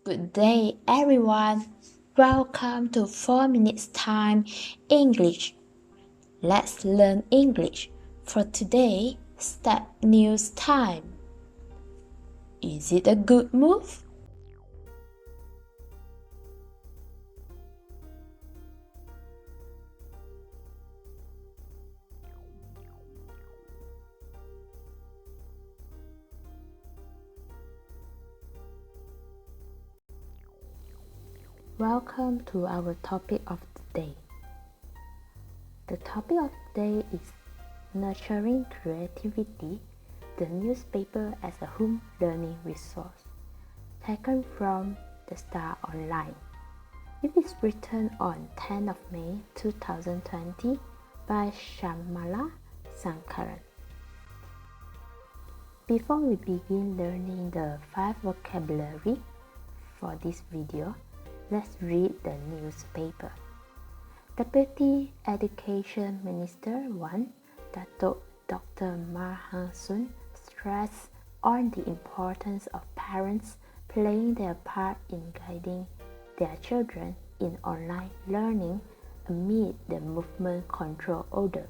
Good day, everyone. Welcome to 4 Minutes Time English. Let's learn English. For today, Step News Time. Is it a good move? Welcome to our topic of the day. The topic of the day is Nurturing Creativity, the newspaper as a home learning resource, taken from the Star Online. It is written on 10th of May 2020 by Shamala Sankaran. Before we begin learning the 5 vocabulary for this video, let's read the newspaper. Deputy Education Minister 1, Datuk Dr. Mahasun stressed on the importance of parents playing their part in guiding their children in online learning amid the Movement Control Order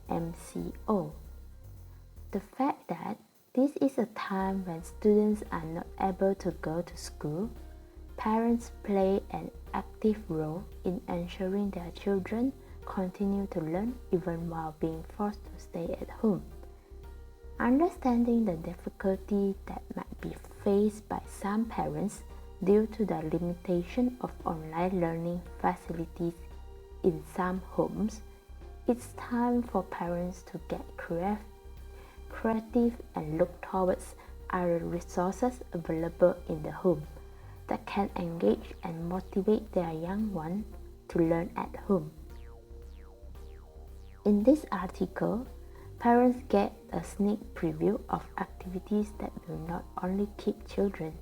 (MCO). The fact that this is a time when students are not able to go to school, parents play an active role in ensuring their children continue to learn even while being forced to stay at home. Understanding the difficulty that might be faced by some parents due to the limitation of online learning facilities in some homes, it's time for parents to get creative and look towards other resources available in the home that can engage and motivate their young ones to learn at home. In this article, parents get a sneak preview of activities that will not only keep children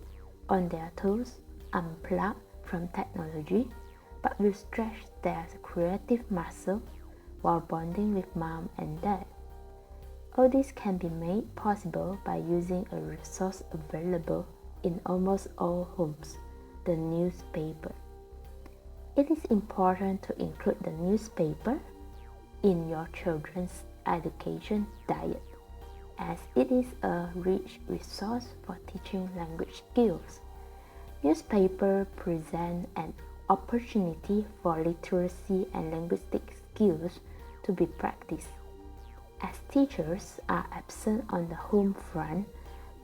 on their toes, unplugged from technology, but will stretch their creative muscle while bonding with mom and dad. All this can be made possible by using a resource available in almost all homes, the newspaper. It is important to include the newspaper in your children's education diet, as it is a rich resource for teaching language skills. Newspapers present an opportunity for literacy and linguistic skills to be practiced. As teachers are absent on the home front,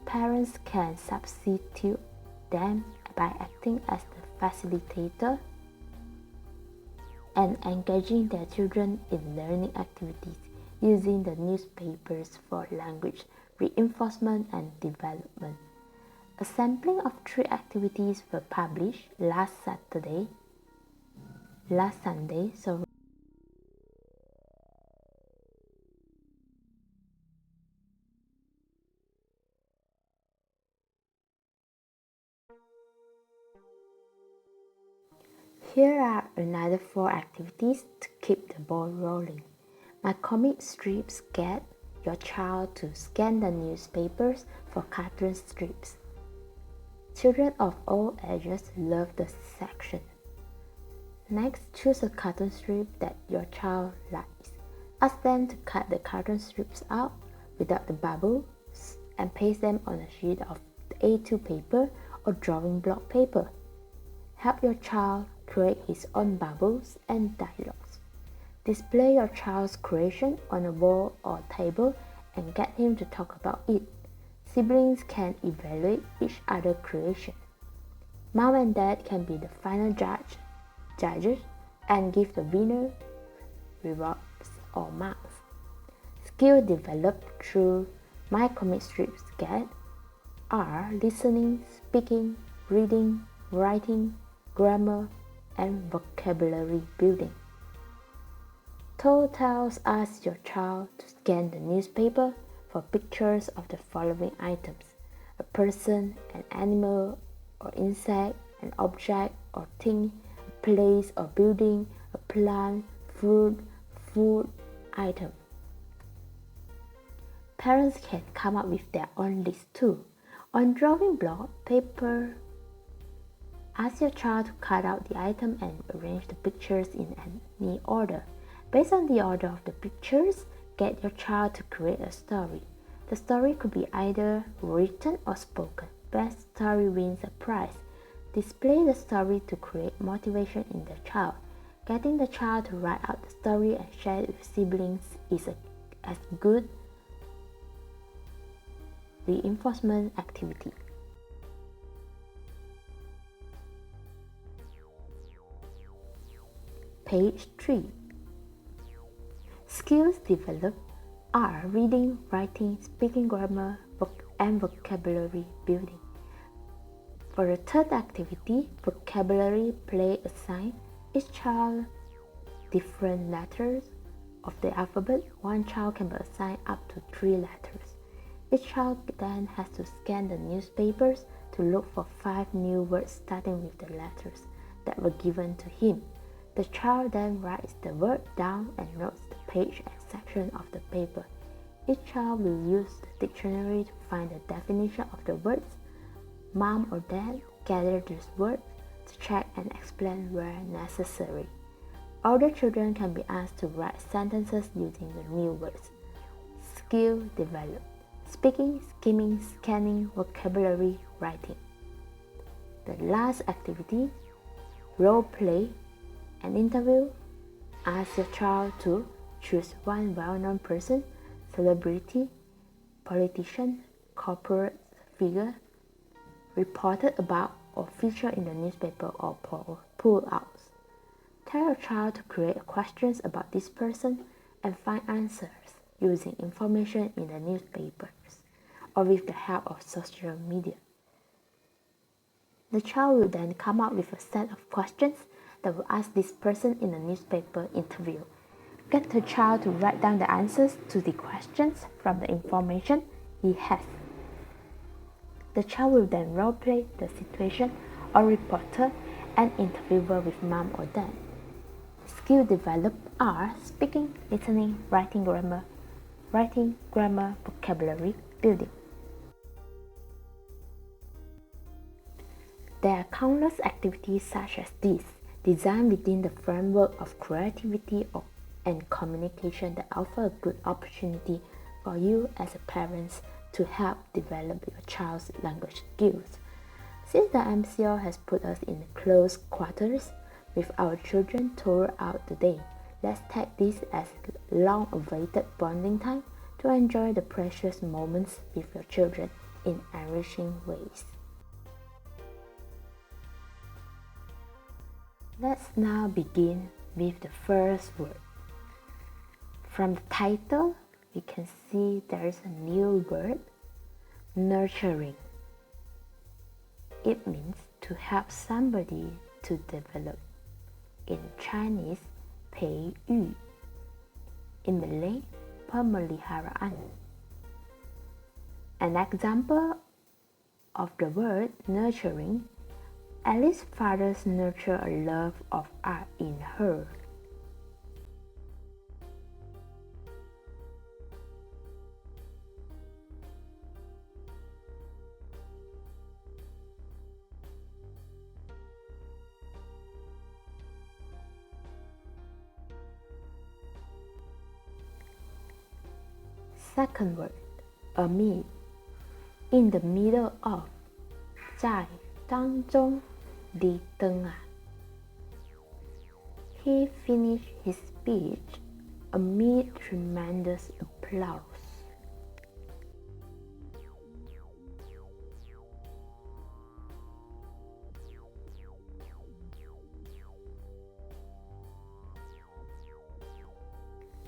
parents can substitute them by acting as the facilitator and engaging their children in learning activities using the newspapers for language reinforcement and development. A sampling of 3 activities were published last Sunday. Here are another 4 activities to keep the ball rolling. My comic strips get your child to scan the newspapers for cartoon strips. Children of all ages love the section. Next, choose a cartoon strip that your child likes. Ask them to cut the cartoon strips out without the bubbles and paste them on a sheet of A2 paper or drawing block paper. Help your child create his own bubbles and dialogues. Display your child's creation on a wall or table and get him to talk about it. Siblings can evaluate each other's creation. Mom and dad can be the final judges and give the winner rewards or marks. Skills developed through My Comic Strips Guide are listening, speaking, reading, writing, grammar, and vocabulary building. Tells ask your child to scan the newspaper for pictures of the following items: a person, an animal or insect, an object or thing, a place or building, a plant, fruit, food item. Parents can come up with their own list too, On drawing block paper, ask your child to cut out the item and arrange the pictures in any order. Based on the order of the pictures, get your child to create a story. The story could be either written or spoken. Best story wins a prize. Display the story to create motivation in the child. Getting the child to write out the story and share it with siblings is as good reinforcement activity. Page 3. Skills developed are reading, writing, speaking grammar, and vocabulary building. For the third activity, vocabulary play assign each child different letters of the alphabet. One child can be assigned up to 3 letters. Each child then has to scan the newspapers to look for 5 new words starting with the letters that were given to him. The child then writes the word down and notes the page and section of the paper. Each child will use the dictionary to find the definition of the words. Mom or dad gather these words to check and explain where necessary. Older children can be asked to write sentences using the new words. Skill developed: speaking, skimming, scanning, vocabulary, writing. The last activity, role play, an interview. Ask your child to choose one well-known person, celebrity, politician, corporate figure, reported about or featured in the newspaper or pull-outs. Tell your child to create questions about this person and find answers using information in the newspapers or with the help of social media. The child will then come up with a set of questions that will ask this person in the newspaper interview. Get the child to write down the answers to the questions from the information he has. The child will then role-play the situation or reporter and interviewer with mom or dad. Skills developed are speaking, listening, writing, grammar, vocabulary building. There are countless activities such as these, designed within the framework of creativity and communication that offer a good opportunity for you as a parent to help develop your child's language skills. Since the MCO has put us in close quarters with our children throughout the day, let's take this as long-awaited bonding time to enjoy the precious moments with your children in enriching ways. Let's now begin with the first word. From the title, we can see there is a new word, nurturing. It means to help somebody to develop. In Chinese, 培育. In Malay, pemeliharaan. An example of the word nurturing: Alice's father nurtured a love of art in her. Second word, amid. In the middle of, 在当中 di tengah. He finished his speech amid tremendous applause.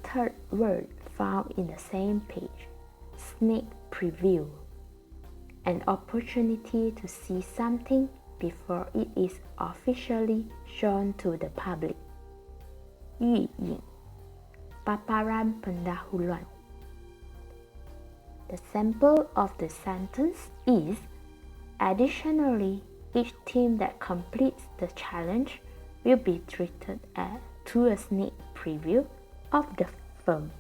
Third word found in the same page, sneak preview. An opportunity to see something before it is officially shown to the public. 预影 paparan pendahuluan. The sample of the sentence is, additionally, each team that completes the challenge will be treated to a sneak preview of the film.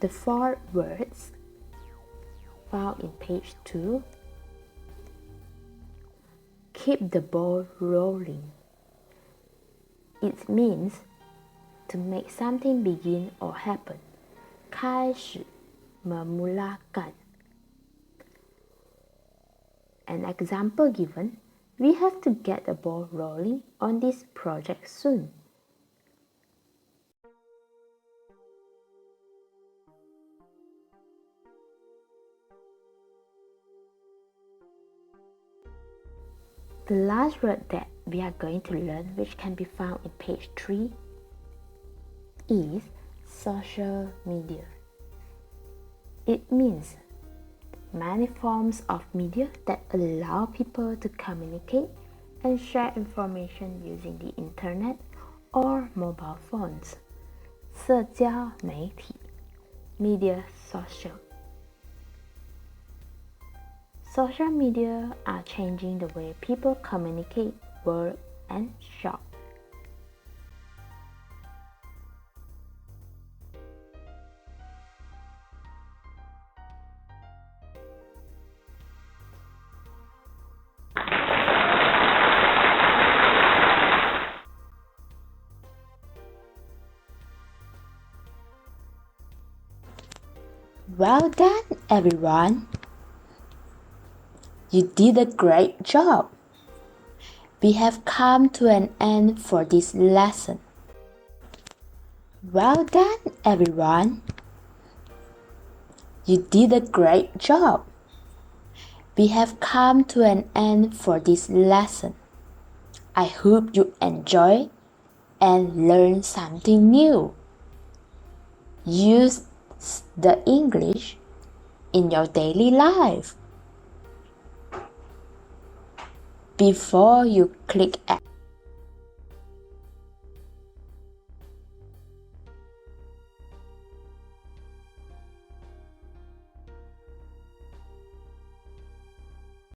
the 4 words found in page 2. Keep the ball rolling. It means to make something begin or happen. 开始 memulakan. An example given, we have to get the ball rolling on this project soon. The last word that we are going to learn, which can be found in page 3, is social media. It means many forms of media that allow people to communicate and share information using the internet or mobile phones. 社交媒体 media social. Social media are changing the way people communicate, work, and shop. Well done, everyone. You did a great job. We have come to an end for this lesson. Well done, everyone. You did a great job. We have come to an end for this lesson. I hope you enjoy and learn something new. Use the English in your daily life. Before you click